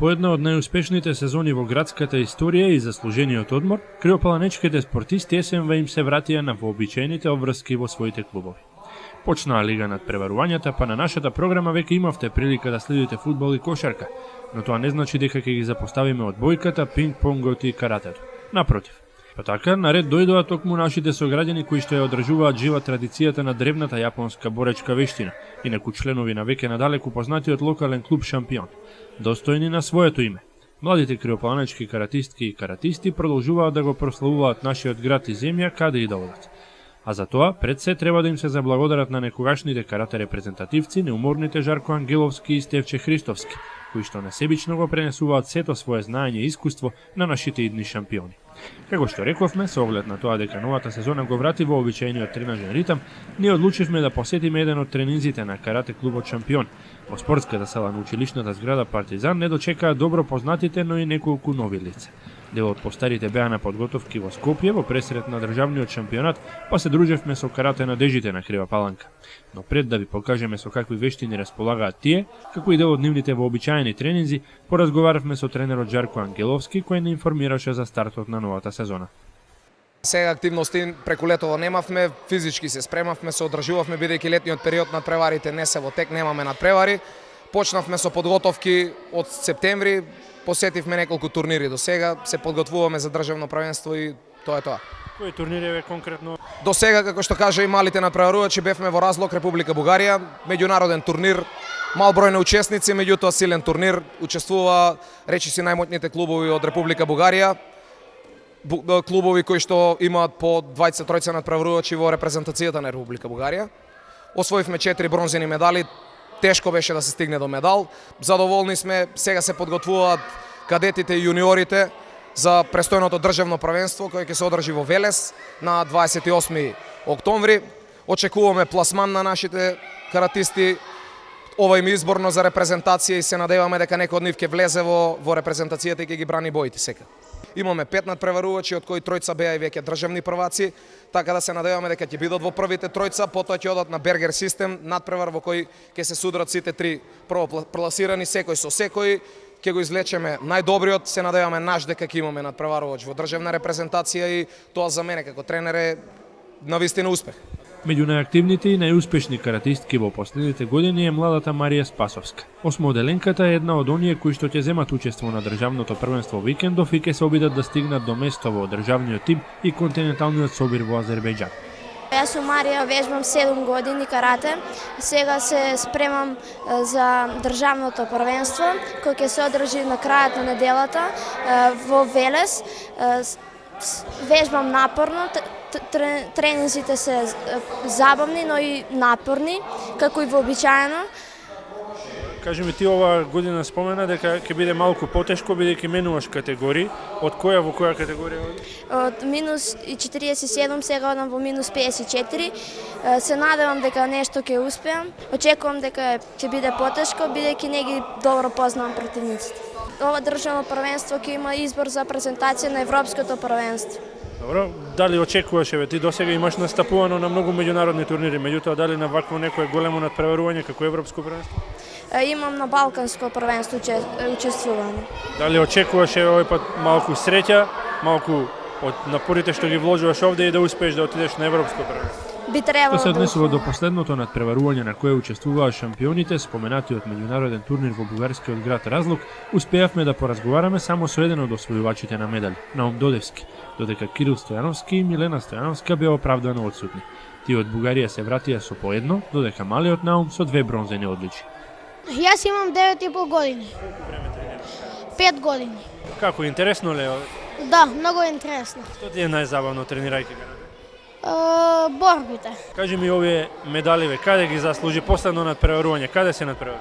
По една од најуспешните сезони во градската историја и заслужениот одмор, криопаланечките спортисти есенва им се вратија на вообичаените обврски во своите клубови. Почнаа лига над преварувањата, па на нашата програма веќе имавте прилика да следите фудбал и кошарка, но тоа не значи дека ќе ги запоставиме одбојката, пинг-понгот и каратето. Напротив. Па така, наред дојдоа токму нашите сограѓани кои што ја одржуваат жива традицијата на древната јапонска боречка вештина, инаку членови на веќе надалеку познатиот локален клуб Шампион, достојни на своето име. Младите криопаланечки каратистки и каратисти продолжуваат да го прославуваат нашиот град и земја каде и да одат. А за тоа, пред се треба да им се заблагодарат на некогашните карате репрезентативци, неуморните Жарко Ангеловски и Стевче Христовски, кои што несебично го пренесуваат сето свое знаење и искуство на нашите идни шампиони. Како што рековме, со оглед на тоа дека новата сезона го врати во обичаениот тренажен ритам, ние одлучивме да посетиме еден од тренинзите на карате клубот Шампион. Во спортската сала на училишната зграда Партизан не дочекаа добро познатите, но и неколку нови лица. Дел од постарите беа на подготовки во Скопје во пресрет на државниот шампионат, па се дружевме со карате на дежите на Крива Паланка. Но пред да ви покажеме со какви вештини располагаат тие, како и дел од нивните вообичаени тренинзи, поразговаравме со тренерот Жарко Ангеловски, кој не информираше за стартот на новата сезона. Сега активности преку летово немавме, физички се спремавме, се одржувавме бидејќи летниот период на преварите не се во тек, немаме надпревари. Почнавме со подготовки од септември, посетивме неколку турнири до сега, се подготвуваме за државно првенство и тоа е тоа. Кои турнири е конкретно? До сега, како што кажа и малите надпреварувачи, бевме во Разлог, Република Бугарија, меѓународен турнир, мал број на учесници, меѓутоа силен турнир, учествува речиси најмоćните клубови од Република Бугарија, клубови кои што имаат по 23 надпреварувачи во репрезентацијата на Република Бугарија. Освоивме 4 бронзени медали. Тешко беше да се стигне до медал. Задоволни сме, сега се подготвуваат кадетите и јуниорите за престојното државно првенство кој ќе се одржи во Велес на 28 октомври. Очекуваме пласман на нашите каратисти. Ова им изборно за репрезентација и се надеваме дека некој од нив ќе влезе во репрезентацијата и ќе ги брани боите сека. Имаме 5 надпреварувачи, од кои тројца беа и веќе државни прваци, така да се надеваме дека ќе бидат во првите тројца, потоа ќе одат на Бергер систем, надпревар во кој ќе се судрат сите три првопласирани, секој со секој, ќе го извлечеме најдобриот, се надеваме наш дека ќе имаме надпреварувач во државна репрезентација и тоа за мене како тренер е навистина успех. Меѓу најактивните и најуспешни каратистки во последните години е младата Марија Спасовска. Осмоделенката е една од оние кои што ќе земат учество на државното првенство викендов и ќе се обидат да стигнат до место во државниот тим и континенталниот собир во Азербејџан. Јас сум Марија, вежбам 7 години карате. Сега се спремам за државното првенство, кој ќе се одржи на крајот на неделата во Велес. Вежбам напорно, тренинзите се забавни, но и напорни, како и вообичаено. Кажи ми, ти оваа година спомена дека ќе биде малку потешко, бидејќи менуваш категории. Од која во која категорија оди? Од минус 47, сега одам во минус 54. Се надевам дека нешто ќе успеам. Очекувам дека ќе биде потешко, бидејќи не ги добро познавам противниците. Ова државно првенство ќе има избор за презентација на Европското првенство. Добро, дали очекуваш, ти досега имаш настапувано на многу меѓународни турнири, меѓутоа дали на вакво некое големо надпреварување како Европско првенство? Имам на Балканско првенство учествувано. Дали очекуваш овој пат малку среќа, малку од напорите што ги вложуваш овде и да успееш да отидеш на Европско првенство? Би требало да се однесува до последното надпреварување на кое учествуваа шампионите, споменатиот меѓународен турнир во бугарскиот град Разлог, успеавме да поразговараме само со еден од освојувачите на медали, Наум Додевски, додека Кирил Стојановски и Милена Стојановска беа оправдано одсутни. Тие од Бугарија се вратија со по едно, додека малиот Наум со 2 бронзени одличи. Јас имам 9,5 години. Колку време тренираш? 5 години. Како, интересно ли е? Да, многу интересно. Што ти е најзабавно тренирајќи карате? Борбите. Кажи ми, овие медаливе, каде ги заслужи последно надпреварување? Каде се надпреварува?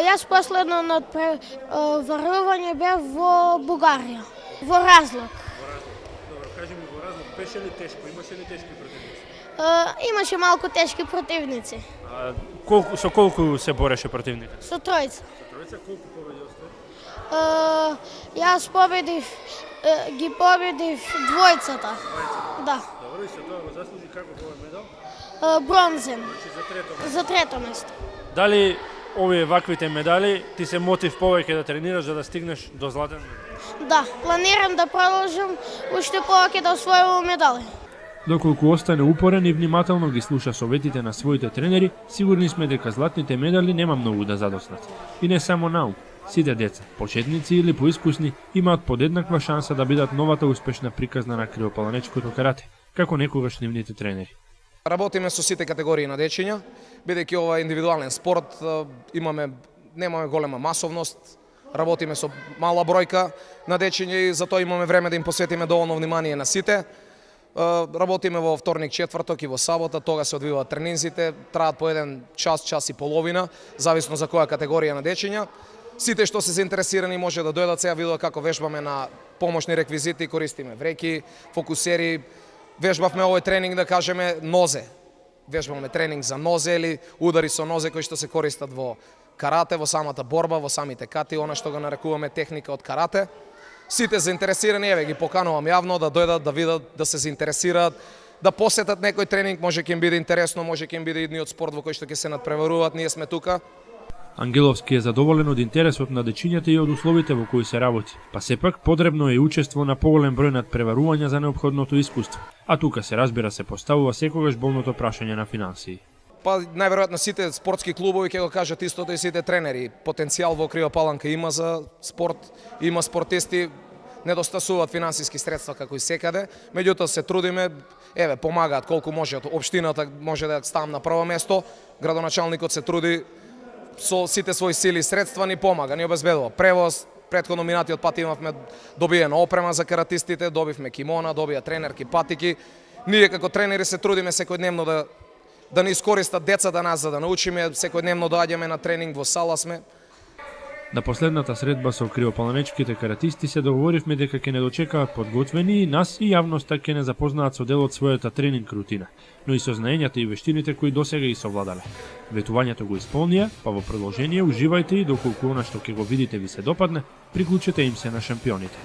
Јас последно надпреварување бев во Бугарија, во Разлог. Добро, кажи ми, во Разлог беше ли тешко? Имаше ли тешки противници? Имаше малку тешки противници. Со колку се бореше противникот? Со тројца. Со тројца, колку победи остави? Јас ги победив двојцата. Да. Добро, и со тоа го заслужи како овој медал? Бронзен. Значи за трето место. За трето место. Дали Овие ваквите медали ти се мотив повеќе да тренираш за да стигнеш до златен медал? Да, планирам да продолжам уште повеќе да освојувам медали. Доколку остане упорен и внимателно ги слуша советите на своите тренери, сигурни сме дека златните медали нема многу да задоснат. И не само наум. Сите деца, почетници или поискусни, имаат подеднаква шанса да бидат новата успешна приказна на криопаланечкото карате, како некогаш нивните тренери. Работиме со сите категории на дечиња, бидејќи ова е индивидуален спорт, немаме голема масовност, работиме со мала бројка на дечиња и затоа имаме време да им посветиме доволно внимание на сите. Работиме во вторник, четврток и во сабота, тога се одвиваат тренинзите, траат по 1 час, час и половина, зависно за која категорија на дечиња. Сите што се заинтересирани може да дојдат сега видат како вежбаме на помошни реквизити, користиме вреки, фокусери, вежбавме овој тренинг да кажеме нозе. Вежбаме тренинг за нозе или удари со нозе кои што се користат во карате, во самата борба, во самите кати, она што го нарекуваме техника од карате. Сите заинтересирани, еве ги поканувам јавно да дојдат да видат, да се заинтересираат, да посетат некој тренинг, може ќе им биде интересно, може ќе им биде идниот спорт во кој што ќе се надпреваруваат, ние сме тука. Ангеловски е задоволен од интересот на дечињата и од условите во кои се работи, па сепак потребно е учество на поголем број надпреварувања за неопходното искуство, а тука се разбира се поставува секогаш болното прашање на финансии. Па најверојатно сите спортски клубови ќе го кажат истото и сите тренери. Потенцијал во Крива Паланка има за спорт, има спортисти, недостасуваат финансиски средства како и секаде, меѓутоа се трудиме, еве помагаат колку може, општината може да ставам на прво место, градоначалникот се труди со сите своји сили и средства ни помага, ни обезбедува превоз, претходно минатиот пат имавме добиена опрема за каратистите, добивме кимона, добија тренерки, патики. Ние како тренери се трудиме секојдневно да не искористат децата нас за да научиме, секојдневно доаѓаме на тренинг, во сала сме. На последната средба со криопаланечките каратисти се договоривме дека ќе не дочекаат подготвени и нас и јавноста ќе не запознаат со дел од својата тренинг рутина, но и со знаењата и вештините кои досега ги совладале. Ветувањето го исполнија, па во продолжение уживајте и доколку она што ќе го видите ви се допадне, приклучете им се на шампионите.